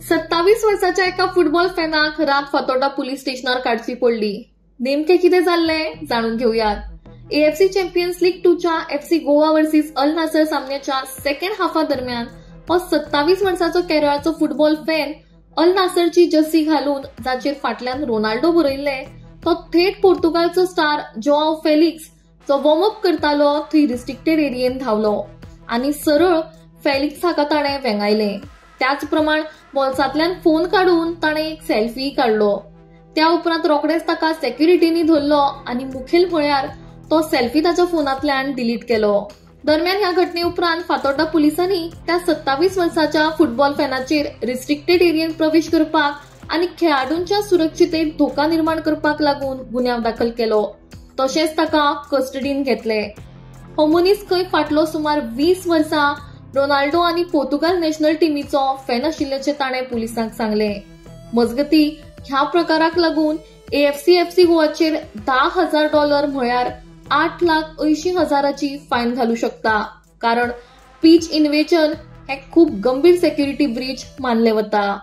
27 वर्षाच्या एका फुटबॉल फॅनाक रात फातोर्डा पुलीस स्टेशनार काडची पडली। नेमके कितें जाल्लें जाणून घेवयात। एएफसी चॅम्पियन्स लीग 2 च्या एफसी गोवा वर्सेस अल नासर सामन्याच्या सेकंड हाफा दरम्यान हो 27 वर्षाचो केरळाचो फुटबॉल फॅन अल नासरची जर्सी घालून जाचेर फाटल्यान रोनाल्डो बरयल्ले तो थेट पोर्तुगालचो स्टार जोआव फेलिक्स जो वॉर्म अप करतालो थंय रिस्ट्रिक्टेड एरियेन धावलो आनी सरळ फेलिक्साका ताणें वेंगायलें। त्याच प्रमाण बॉल्सांतल्यान फोन काढून ताणें एक सेल्फी काढलो। त्या उपरांत रोखडेच ताका सेक्युरिटीनी धरलो आनी मुखेल म्हळ्यार तो सेल्फी ताच्या फोनांतल्यान डिलीट केलो। दरम्यान ह्या घटने उपरांत फातोर्डा पुलिसांनी त्या 27 वर्षाच्या फुटबॉल फॅनाचेर रिस्ट्रिक्टेड एरियेन प्रवेश करपाक आनी खेळाडूंच्या सुरक्षितेक धोका निर्माण करपाक लागून गुन्यांव दाखल केलो। तशेंच ताका कस्टडीन घेतले। हो मनीस खंय फाटलो सुमार 20 वर्सां रोनाल्डो आनी पोर्तुगाल नॅशनल टीमीचो फॅन आशिल्ल्याचे ताणें पुलिसांक सांगले। मजगती ह्या प्रकाराक लागून एफसी गोवाचेर $10,000 म्हळ्यार 8,80,000ची फायन घालू शकता, कारण पिच इन्वेजन हे खूप गंभीर सेक्युरिटी ब्रीच मानले वता।